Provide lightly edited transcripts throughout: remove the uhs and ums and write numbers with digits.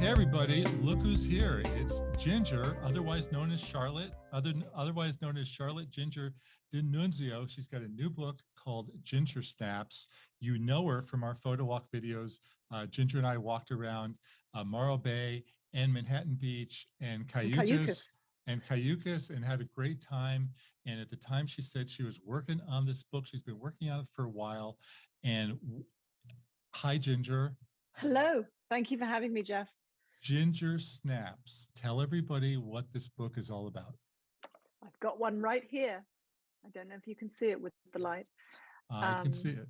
everybody, look who's here. It's Ginger, otherwise known as Charlotte, otherwise known as Charlotte Ginger DiNunzio. She's got a new book called Ginger Snaps. You know her from our photo walk videos. Ginger and I walked around Morro Bay and Manhattan Beach and Cayucas and had a great time. And at the time she said she was working on this book. She's been working on it for a while. And hi, Ginger. Hello. Thank you for having me, Jeff. Ginger Snaps. Tell everybody what this book is all about. I've got one right here. I don't know if you can see it with the light. I can see it.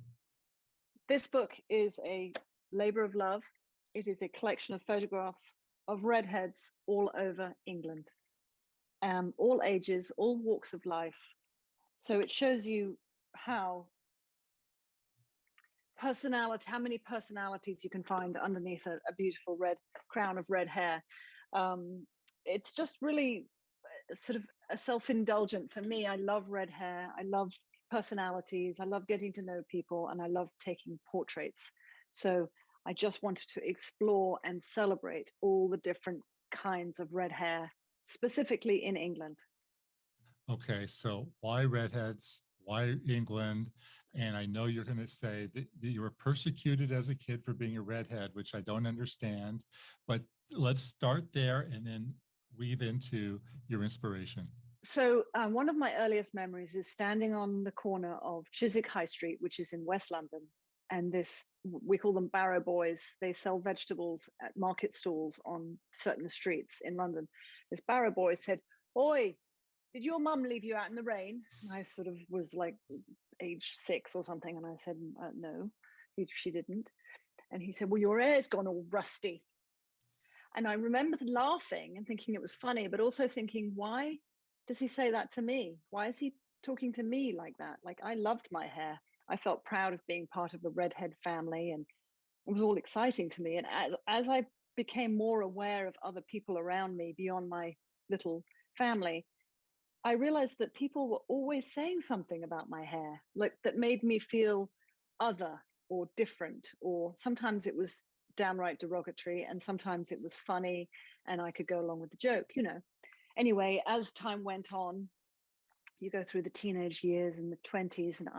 This book is a labor of love. It is a collection of photographs of redheads all over England, all ages, all walks of life. So it shows you how many personalities you can find underneath a beautiful red crown of red hair. It's just really sort of a self-indulgent for me. I love red hair. I love personalities. I love getting to know people, and I love taking portraits. So I just wanted to explore and celebrate all the different kinds of red hair, specifically in England. Okay, so why redheads? Why England? And I know you're going to say that you were persecuted as a kid for being a redhead, which I don't understand. But let's start there and then weave into your inspiration. So one of my earliest memories is standing on the corner of Chiswick High Street, which is in West London. And we call them barrow boys. They sell vegetables at market stalls on certain streets in London. This barrow boy said, "Oi, did your mum leave you out in the rain?" And I sort of was like age 6 or something. And I said, no, she didn't. And he said, "Well, your hair's gone all rusty." And I remember laughing and thinking it was funny, but also thinking, why does he say that to me? Why is he talking to me like that? Like, I loved my hair. I felt proud of being part of the redhead family, and it was all exciting to me. And as I became more aware of other people around me beyond my little family, I realized that people were always saying something about my hair, like that made me feel other or different, or sometimes it was downright derogatory and sometimes it was funny and I could go along with the joke, Anyway, as time went on, you go through the teenage years and the 20s, and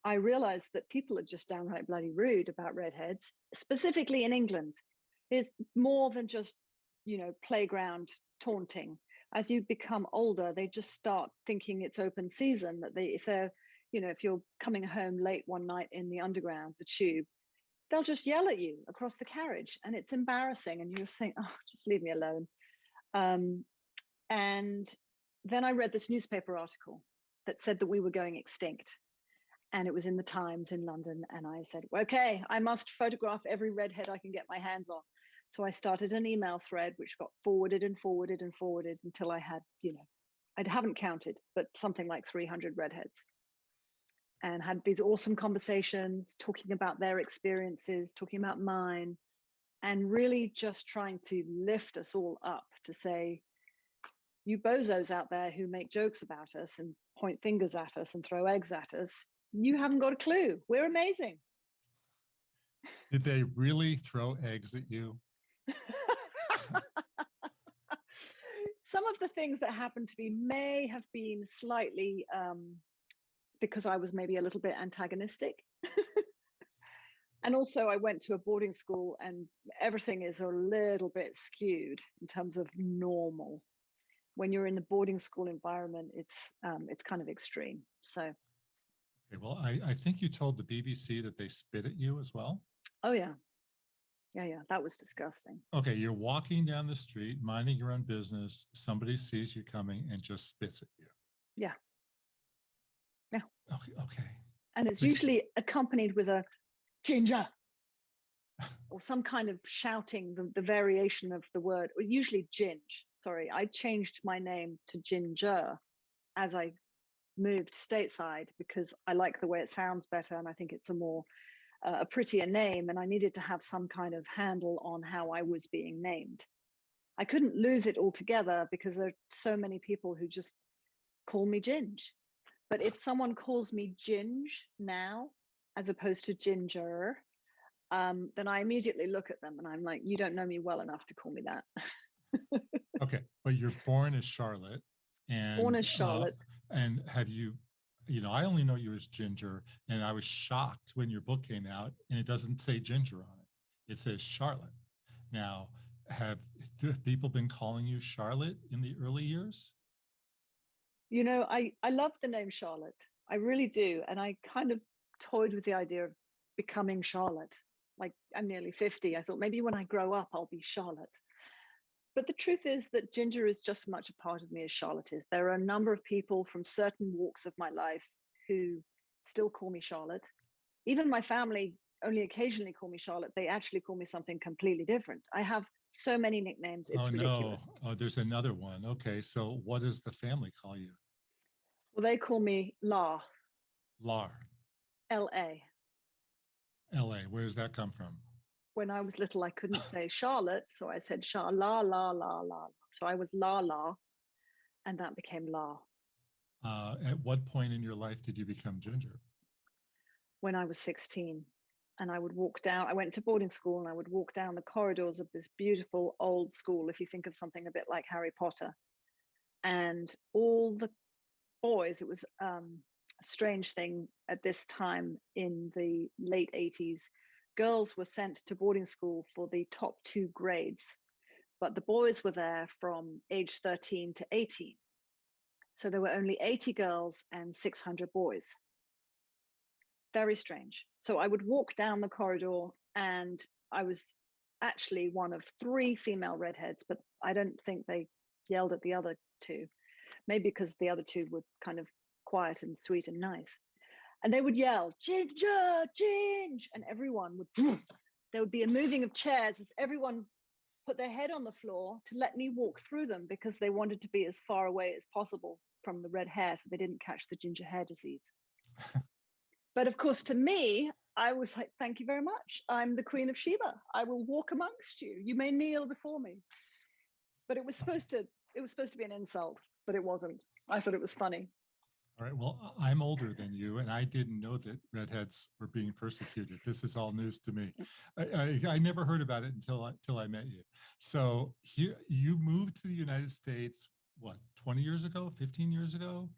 I realized that people are just downright bloody rude about redheads, specifically in England. It's more than just, playground taunting. As you become older, they just start thinking it's open season, that if you're coming home late one night in the underground, the tube, they'll just yell at you across the carriage, and it's embarrassing. And you just think, oh, just leave me alone. And then I read this newspaper article that said that we were going extinct. And it was in the Times in London. And I said, okay, I must photograph every redhead I can get my hands on. So I started an email thread, which got forwarded and forwarded and forwarded until I had, I haven't counted, but something like 300 redheads. And had these awesome conversations, talking about their experiences, talking about mine, and really just trying to lift us all up to say, you bozos out there who make jokes about us and point fingers at us and throw eggs at us, you haven't got a clue. We're amazing. Did they really throw eggs at you? Some of the things that happened to me may have been slightly because I was maybe a little bit antagonistic. And also I went to a boarding school, and everything is a little bit skewed in terms of normal. When you're in the boarding school environment, it's kind of extreme. So. Okay, well, I think you told the BBC that they spit at you as well. Oh, yeah. Yeah, that was disgusting. Okay, you're walking down the street, minding your own business. Somebody sees you coming and just spits at you. Yeah. Okay. And it's usually accompanied with a ginger or some kind of shouting, the variation of the word, or usually ginge. Sorry, I changed my name to Ginger as I moved stateside because I like the way it sounds better, and I think it's a prettier name, and I needed to have some kind of handle on how I was being named. I couldn't lose it altogether because there are so many people who just call me Ginge. But if someone calls me Ginge now, as opposed to Ginger, then I immediately look at them and I'm like, you don't know me well enough to call me that. Okay, but you're born as Charlotte, Born and as Charlotte. have you, I only know you as Ginger, and I was shocked when your book came out, and it doesn't say Ginger on it; it says Charlotte. Now, have people been calling you Charlotte in the early years? I love the name Charlotte. I really do. And I kind of toyed with the idea of becoming Charlotte. Like I'm nearly 50. I thought maybe when I grow up, I'll be Charlotte. But the truth is that Ginger is just as much a part of me as Charlotte is. There are a number of people from certain walks of my life who still call me Charlotte. Even my family only occasionally call me Charlotte. They actually call me something completely different. I have so many nicknames, Oh it's no, ridiculous. oh, there's another one. Okay, so what does the family call you? Well, they call me La, Lar, L-A. L.A. Where does that come from? When I was little, I couldn't say Charlotte, so I said Char La La La La. So I was La La, and that became La. At what point in your life did you become Ginger? When I was 16, and I would walk down. I went to boarding school, and I would walk down the corridors of this beautiful old school. If you think of something a bit like Harry Potter, and all the boys, it was a strange thing at this time in the late 80s. Girls were sent to boarding school for the top two grades, but the boys were there from age 13 to 18. So there were only 80 girls and 600 boys. Very strange. So I would walk down the corridor, and I was actually one of three female redheads, but I don't think they yelled at the other two. Maybe because the other two were kind of quiet and sweet and nice. And they would yell, Ginger, Ginge, and everyone would, there would be a moving of chairs as everyone put their head on the floor to let me walk through them, because they wanted to be as far away as possible from the red hair so they didn't catch the ginger hair disease. But of course, to me, I was like, thank you very much. I'm the Queen of Sheba. I will walk amongst you. You may kneel before me. But it was supposed to be an insult, but it wasn't. I thought it was funny. All right. Well, I'm older than you, and I didn't know that redheads were being persecuted. This is all news to me. I never heard about it until I met you. So here, you moved to the United States, what, 20 years ago, 15 years ago?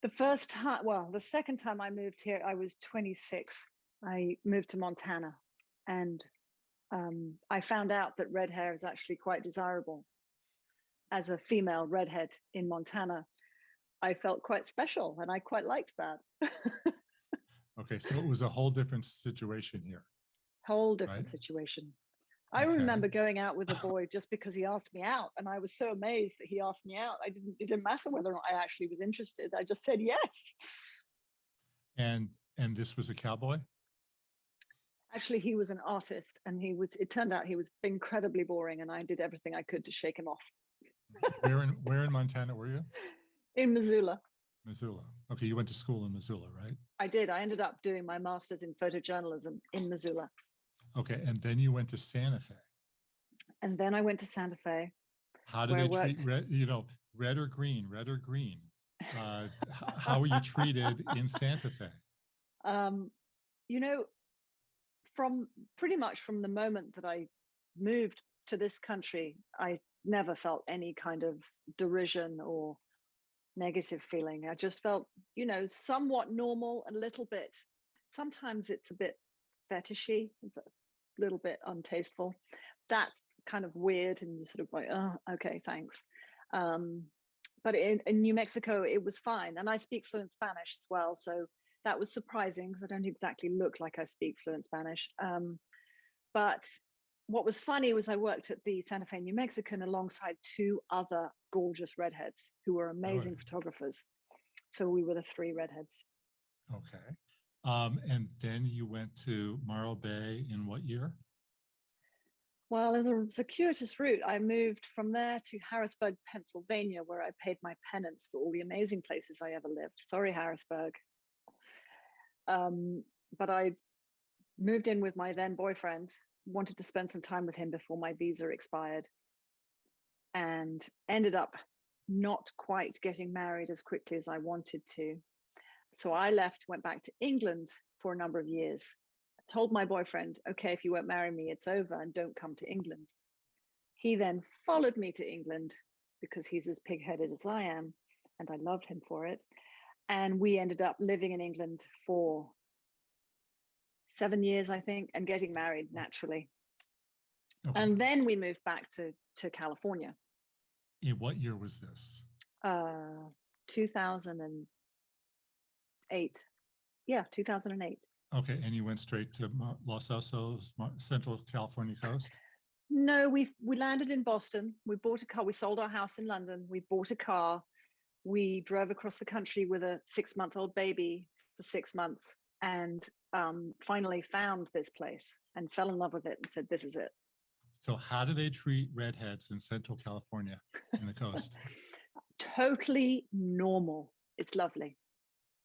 The second time I moved here, I was 26. I moved to Montana, and I found out that red hair is actually quite desirable. As a female redhead in Montana, I felt quite special, and I quite liked that. Okay, so it was a whole different situation here, Whole different right? situation. I Okay. remember going out with a boy just because he asked me out, and I was so amazed that he asked me out. It didn't matter whether or not I actually was interested. I just said yes. And this was a cowboy? Actually, he was an artist, and it turned out he was incredibly boring, and I did everything I could to shake him off. Where in Montana were you? In Missoula. Missoula. Okay, you went to school in Missoula, right? I did. I ended up doing my master's in photojournalism in Missoula. Okay, and then you went to Santa Fe. And then I went to Santa Fe, How do where I they treat worked. red, red or green, red or green? How were you treated in Santa Fe? um, you know, from pretty much from the moment that I moved to this country, I never felt any kind of derision or negative feeling. I just felt, somewhat normal, a little bit. Sometimes it's a bit fetishy, it's a little bit untasteful. That's kind of weird, and you're sort of like, oh, okay, thanks. But in New Mexico, it was fine. And I speak fluent Spanish as well. So that was surprising, because I don't exactly look like I speak fluent Spanish. But what was funny was I worked at the Santa Fe New Mexican alongside two other gorgeous redheads who were amazing photographers. So we were the three redheads. Okay. And then you went to Morro Bay in what year? Well, as a circuitous route, I moved from there to Harrisburg, Pennsylvania, where I paid my penance for all the amazing places I ever lived. Sorry, Harrisburg. But I moved in with my then boyfriend, wanted to spend some time with him before my visa expired, and ended up not quite getting married as quickly as I wanted to. So I left, went back to England for a number of years told my boyfriend, okay, if you won't marry me, it's over and don't come to England. He then followed me to England because he's as pig-headed as I am, and I love him for it. And we ended up living in England for 7 years, I think, and getting married naturally. Okay. And then we moved back to California. In what year was this? 2008. Yeah, 2008. Okay, and you went straight to Los Osos, Central California coast? No, we landed in Boston. We bought a car. We sold our house in London. We bought a car. We drove across the country with a 6-month-old baby for 6 months, and finally found this place and fell in love with it and said, this is it. So how do they treat redheads in Central California in the coast? Totally normal. It's lovely.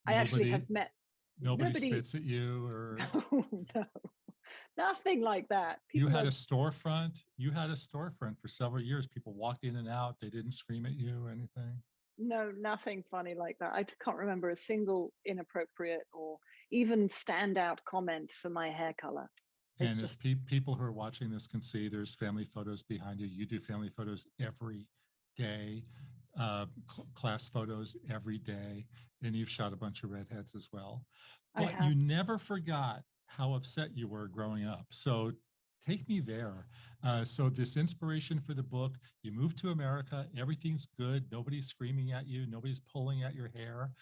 I actually have met nobody spits at you or no, nothing like that. You had a storefront for several years. People walked in and out. They didn't scream at you or anything. No, nothing funny like that. I can't remember a single inappropriate or even standout comment for my hair color. It's And just... as people who are watching this can see, there's family photos behind you. You do family photos every day, class photos every day, and you've shot a bunch of redheads as well. But you never forgot how upset you were growing up. So take me there. So this inspiration for the book, you moved to America, everything's good, nobody's screaming at you, nobody's pulling at your hair,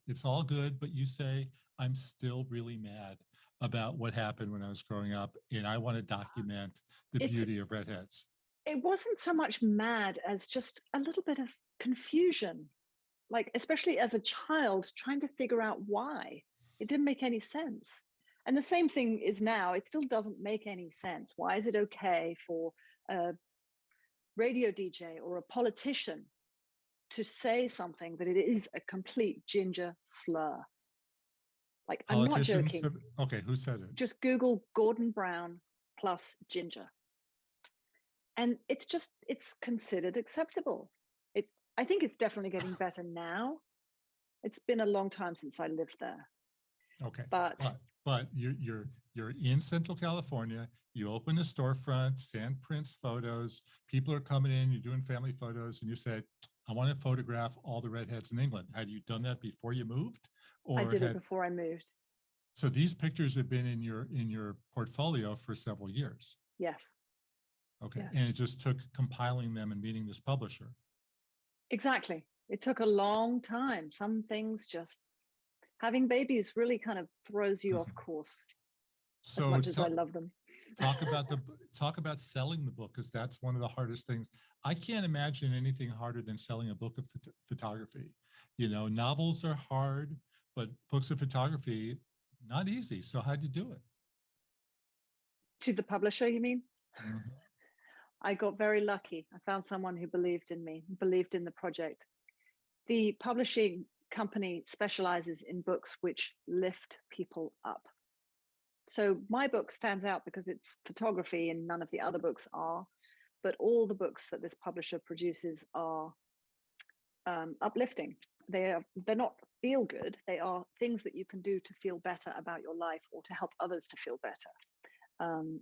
it's all good, but you say, I'm still really mad about what happened when I was growing up, and I want to document the beauty of redheads. It wasn't so much mad as just a little bit of confusion, like especially as a child trying to figure out why. It didn't make any sense. And the same thing is now, it still doesn't make any sense. Why is it okay for a radio DJ or a politician to say something that it is a complete ginger slur? Like, I'm not joking. Okay, who said it? Just Google Gordon Brown plus ginger. And it's considered acceptable. I think it's definitely getting better now. It's been a long time since I lived there. Okay, but you're in Central California. You open a storefront, sand prints photos. People are coming in. You're doing family photos, and you said, "I want to photograph all the redheads in England." Had you done that before you moved? Or I did it before I moved. So these pictures have been in your portfolio for several years. Yes. Okay, yes. And it just took compiling them and meeting this publisher. Exactly. It took a long time. Some things just, having babies really kind of throws you off course. So as much as I love them. talk about selling the book, because that's one of the hardest things. I can't imagine anything harder than selling a book of photography. Novels are hard, but books of photography, not easy. So how'd you do it? To the publisher, you mean? Mm-hmm. I got very lucky. I found someone who believed in me, believed in the project. The publishing company specializes in books which lift people up. So my book stands out because it's photography and none of the other books are, but all the books that this publisher produces are uplifting. They're not feel good. They are things that you can do to feel better about your life or to help others to feel better.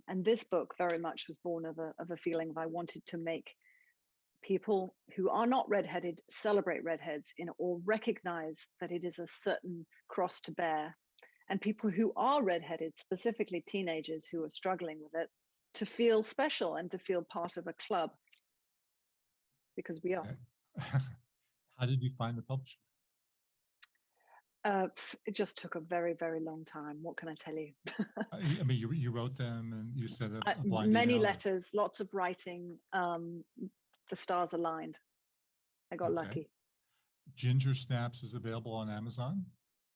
And this book very much was born of a feeling of I wanted to make people who are not redheaded celebrate redheads or recognize that it is a certain cross to bear. And people who are redheaded, specifically teenagers who are struggling with it, to feel special and to feel part of a club, because we are. Okay. How did you find the publisher? It just took a very, very long time. What can I tell you? I mean, you wrote them and you said a blind many email. letters, lots of writing. The stars aligned. I got lucky. Ginger Snaps is available on Amazon?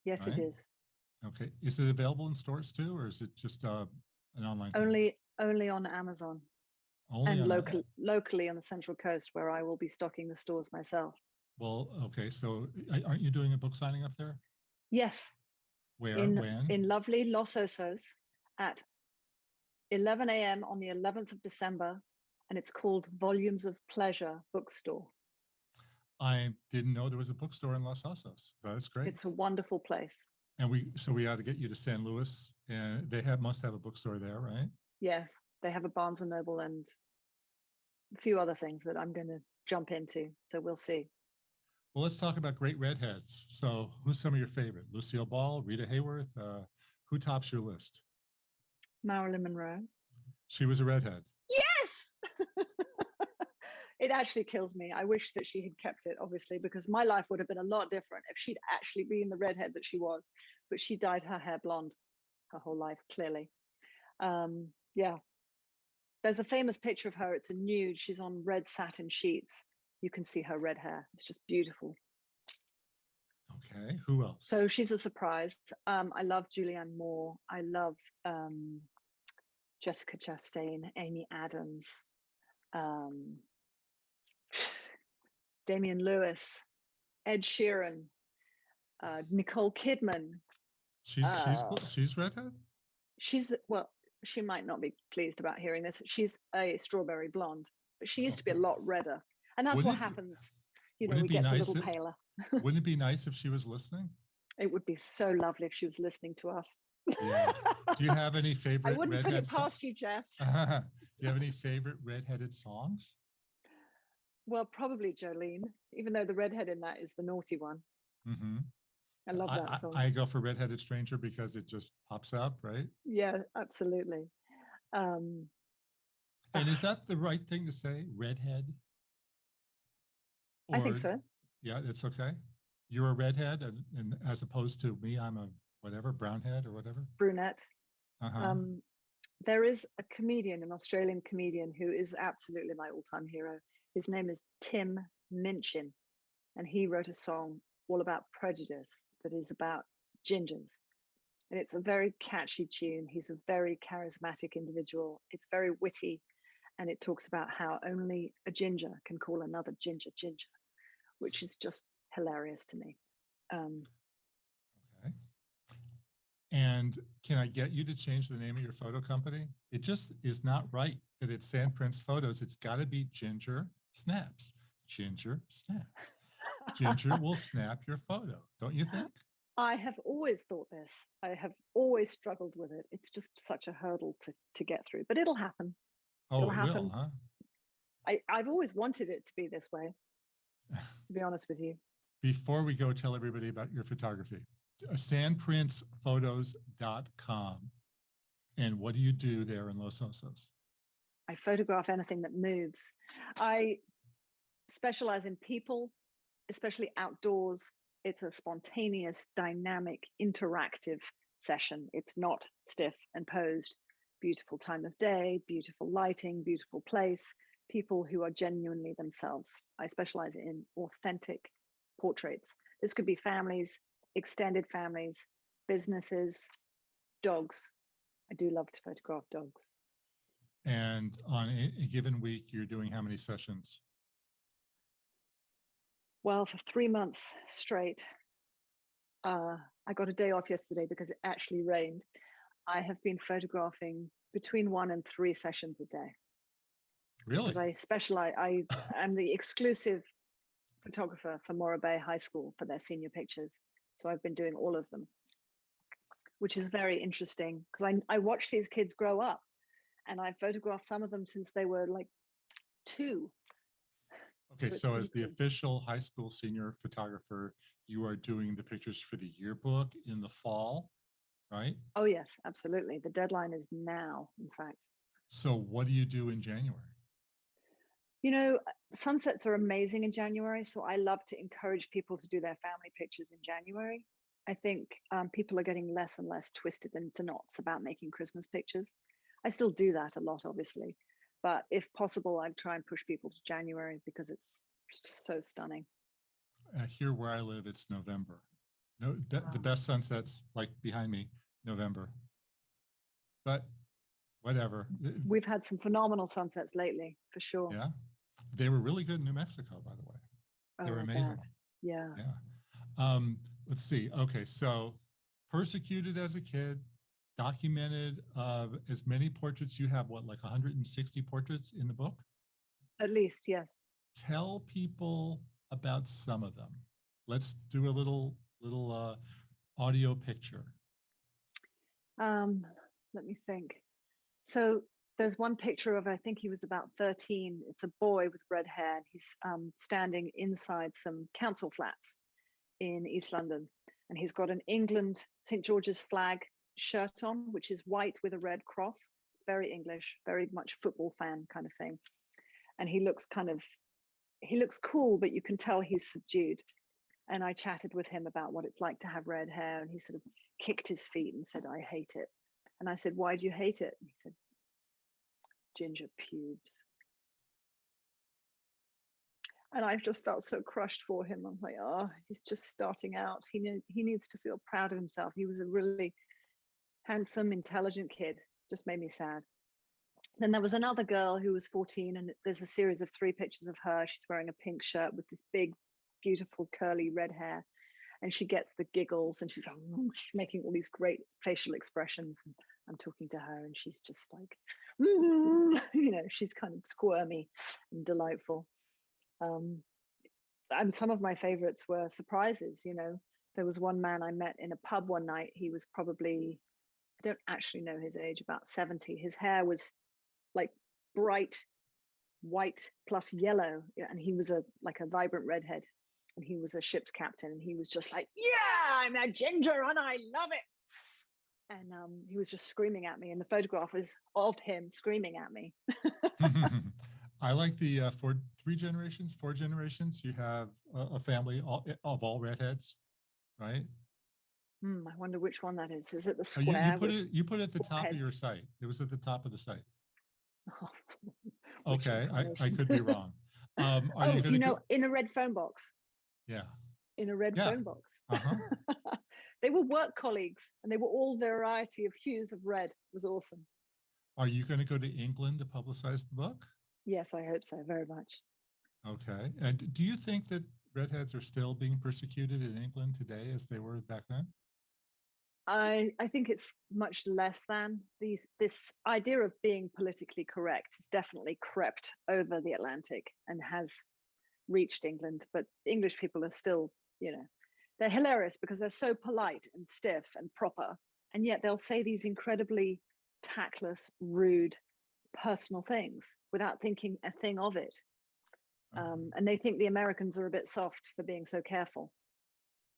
Yes, right? It is. Okay. Is it available in stores too, or is it just an online thing? Only on Amazon. Only and locally on the Central Coast, where I will be stocking the stores myself. Well, okay. So aren't you doing a book signing up there? Yes. Where? When? In lovely Los Osos at 11 a.m. on the 11th of December. And it's called Volumes of Pleasure Bookstore. I didn't know there was a bookstore in Los Osos. That's great. It's a wonderful place. And we ought to get you to San Luis, and they must have a bookstore there, right? Yes, they have a Barnes and Noble and a few other things that I'm going to jump into. So we'll see. Well, let's talk about great redheads. So who's some of your favorite? Lucille Ball, Rita Hayworth, who tops your list? Marilyn Monroe. She was a redhead. Yes. It actually kills me. I wish that she had kept it, obviously, because my life would have been a lot different if she'd actually been the redhead that she was. But she dyed her hair blonde her whole life, clearly. Yeah. There's a famous picture of her. It's a nude. She's on red satin sheets. You can see her red hair. It's just beautiful. Okay. Who else? So she's a surprise. I love Julianne Moore. I love Jessica Chastain, Amy Adams, Damian Lewis, Ed Sheeran, Nicole Kidman. She's redhead. Well, she might not be pleased about hearing this. She's a strawberry blonde, but she used to be a lot redder, and that's what happens. You know, we get a little paler. Wouldn't it be nice if she was listening? It would be so lovely if she was listening to us. Yeah. Do you have any favorite? I wouldn't put it past you, Jess. Do you have any favorite redheaded songs? Well, probably Jolene, even though the redhead in that is the naughty one. Mm-hmm. I love that song. I go for Redheaded Stranger because it just pops up, right? Yeah, absolutely. And is that the right thing to say, redhead? I think so. Yeah, it's okay. You're a redhead, and as opposed to me, I'm a whatever, brownhead or whatever. Brunette. Uh-huh. There is a comedian, an Australian comedian, who is absolutely my all-time hero. His name is Tim Minchin, and he wrote a song all about prejudice that is about gingers. And it's a very catchy tune. He's a very charismatic individual. It's very witty, and it talks about how only a ginger can call another ginger ginger, which is just hilarious to me. Okay. And can I get you to change the name of your photo company? It just is not right that it's Sandprints Photos. It's got to be Ginger Snaps. Ginger Snaps. Ginger will snap your photo, don't you think? I have always thought this. I have always struggled with it. It's just such a hurdle to get through, but it'll happen. Oh, it'll happen. Will, huh? I've always wanted it to be this way, to be honest with you. Before we go, tell everybody about your photography. Sandprintsphotos.com. And what do you do there in Los Osos? I photograph anything that moves. I specialize in people, especially outdoors. It's a spontaneous, dynamic, interactive session. It's not stiff and posed. Beautiful time of day, beautiful lighting, beautiful place, people who are genuinely themselves. I specialize in authentic portraits. This could be families, extended families, businesses, dogs. I do love to photograph dogs. And on a given week, you're doing how many sessions? Well, for 3 months straight, I got a day off yesterday because it actually rained. I have been photographing between 1 and 3 sessions a day. Really? Because I specialize, I'm the exclusive photographer for Morro Bay High School for their senior pictures. So I've been doing all of them, which is very interesting because I watch these kids grow up, and I photographed some of them since they were like 2. Okay, so as the official high school senior photographer, you are doing the pictures for the yearbook in the fall, right? Oh, yes, absolutely. The deadline is now, in fact. So what do you do in January? You know, sunsets are amazing in January, so I love to encourage people to do their family pictures in January. I think people are getting less and less twisted into knots about making Christmas pictures. I still do that a lot, obviously. But if possible, I'd try and push people to January because it's so stunning. Here where I live, it's November. No, the best sunsets, like behind me, November. But whatever. We've had some phenomenal sunsets lately, for sure. Yeah, they were really good in New Mexico, by the way. They were amazing. Yeah. Yeah. Let's see. Okay, so persecuted as a kid, documented as many portraits. You have what, like 160 portraits in the book? At least, yes. Tell people about some of them. Let's do a little audio picture? Let me think. So there's one picture of, I think he was about 13. It's a boy with red hair. He's standing inside some council flats in East London. And he's got an England St. George's flag shirt on, which is white with a red cross. Very English, very much football fan kind of thing. And he looks cool, but you can tell he's subdued. And I chatted with him about what it's like to have red hair. And he sort of kicked his feet and said, I hate it. And I said, why do you hate it? And he said, ginger pubes. And I've just felt so crushed for him. I'm like, oh, he's just starting out. He needs to feel proud of himself. He was a really handsome, intelligent kid. Just made me sad. Then there was another girl who was 14, and there's a series of 3 pictures of her. She's wearing a pink shirt with this big, beautiful, curly red hair. And she gets the giggles, and she's making all these great facial expressions. And I'm talking to her, and she's just like, she's kind of squirmy and delightful. And some of my favorites were surprises. There was one man I met in a pub one night. He was probably, I don't actually know his age, about 70. His hair was like bright white plus yellow, and he was a vibrant redhead, and he was a ship's captain, and he was just like, yeah, I'm a ginger and I love it. And he was just screaming at me, and the photograph was of him screaming at me. I like the 4 generations. You have a family of all redheads, right? I wonder which one that is. Is it the square? You put it at the top of your site. It was at the top of the site. Okay, I could be wrong. In a red phone box. Yeah. In a red phone box. Uh-huh. They were work colleagues, and they were all variety of hues of red. It was awesome. Are you going to go to England to publicize the book? Yes, I hope so, very much. Okay. And do you think that redheads are still being persecuted in England today as they were back then? I think it's much less than. This idea of being politically correct has definitely crept over the Atlantic and has reached England. But English people are still, they're hilarious because they're so polite and stiff and proper. And yet they'll say these incredibly tactless, rude, personal things without thinking a thing of it. And they think the Americans are a bit soft for being so careful.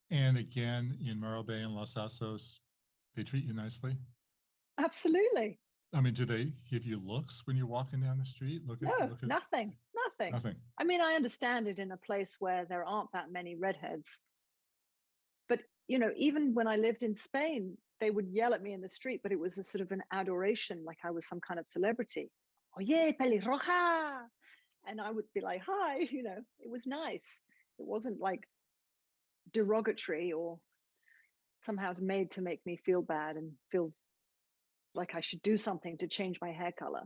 And again, in Morro Bay and Los Altos, they treat you nicely? Absolutely. I mean, do they give you looks when you're walking down the street? Nothing. I mean, I understand it in a place where there aren't that many redheads. But, even when I lived in Spain, they would yell at me in the street, but it was a sort of an adoration, like I was some kind of celebrity. Oye, pelirroja! And I would be like, hi, it was nice. It wasn't like derogatory or somehow made to make me feel bad and feel like I should do something to change my hair color.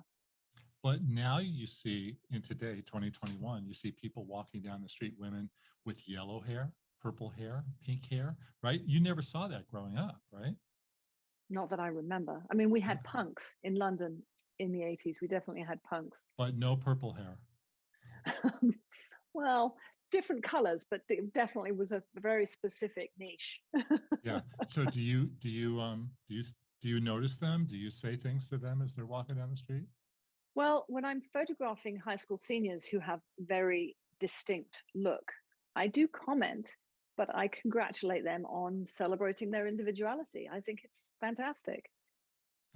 But now you see, in today, 2021, you see people walking down the street, women with yellow hair, purple hair, pink hair, right? You never saw that growing up, right? Not that I remember. I mean, we had punks in London in the 80s. We definitely had punks. But no purple hair. Well, different colors, but it definitely was a very specific niche. Yeah. So do you notice them? Do you say things to them as they're walking down the street? Well, when I'm photographing high school seniors who have very distinct look, I do comment, but I congratulate them on celebrating their individuality. I think it's fantastic.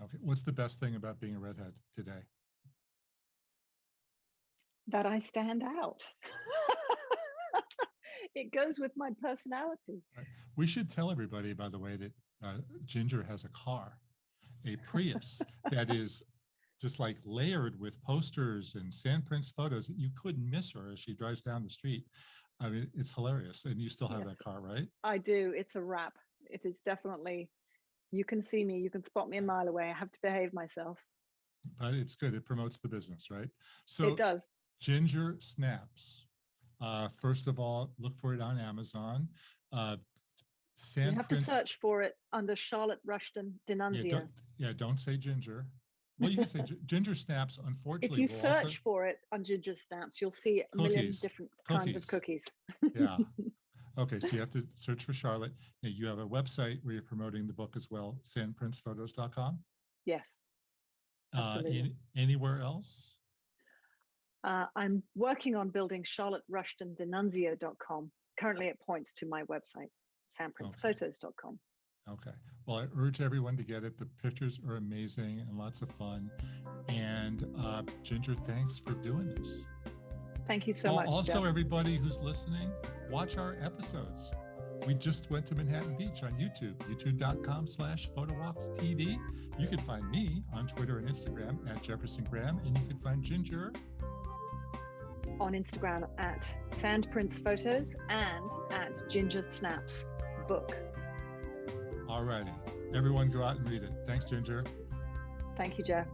Okay. What's the best thing about being a redhead today? That I stand out. It goes with my personality. Right. We should tell everybody, by the way, that Ginger has a car, a Prius, that is just like layered with posters and Sandprints photos that you couldn't miss her as she drives down the street. I mean, it's hilarious. And you still have that car, right? I do. It's a wrap. It is definitely, you can see me, you can spot me a mile away. I have to behave myself. But it's good. It promotes the business, right? So it does. Ginger Snaps. First of all, look for it on Amazon. You have to search for it under Charlotte Rushton DiNunzio. Don't say Ginger. Well, you can say Ginger Snaps, unfortunately. If you search for it on Ginger Snaps, you'll see a million different kinds of cookies. Yeah. Okay, so you have to search for Charlotte. Now you have a website where you're promoting the book as well, sandprintsphotos.com. Yes, absolutely. Anywhere else? I'm working on building charlotterushtonDiNunzio.com. Currently, it points to my website, sandprintsphotos.com. Okay. Well, I urge everyone to get it. The pictures are amazing and lots of fun. And Ginger, thanks for doing this. Thank you so much. Also, Jeff. everybody who's listening, watch our episodes. We just went to Manhattan Beach on YouTube, youtube.com/PhotoWalksTV. You can find me on Twitter and Instagram at Jefferson Graham, and you can find Ginger on Instagram at sandprintsphotos and at Ginger Snaps book. All righty. Everyone go out and read it. Thanks, Ginger. Thank you, Jeff.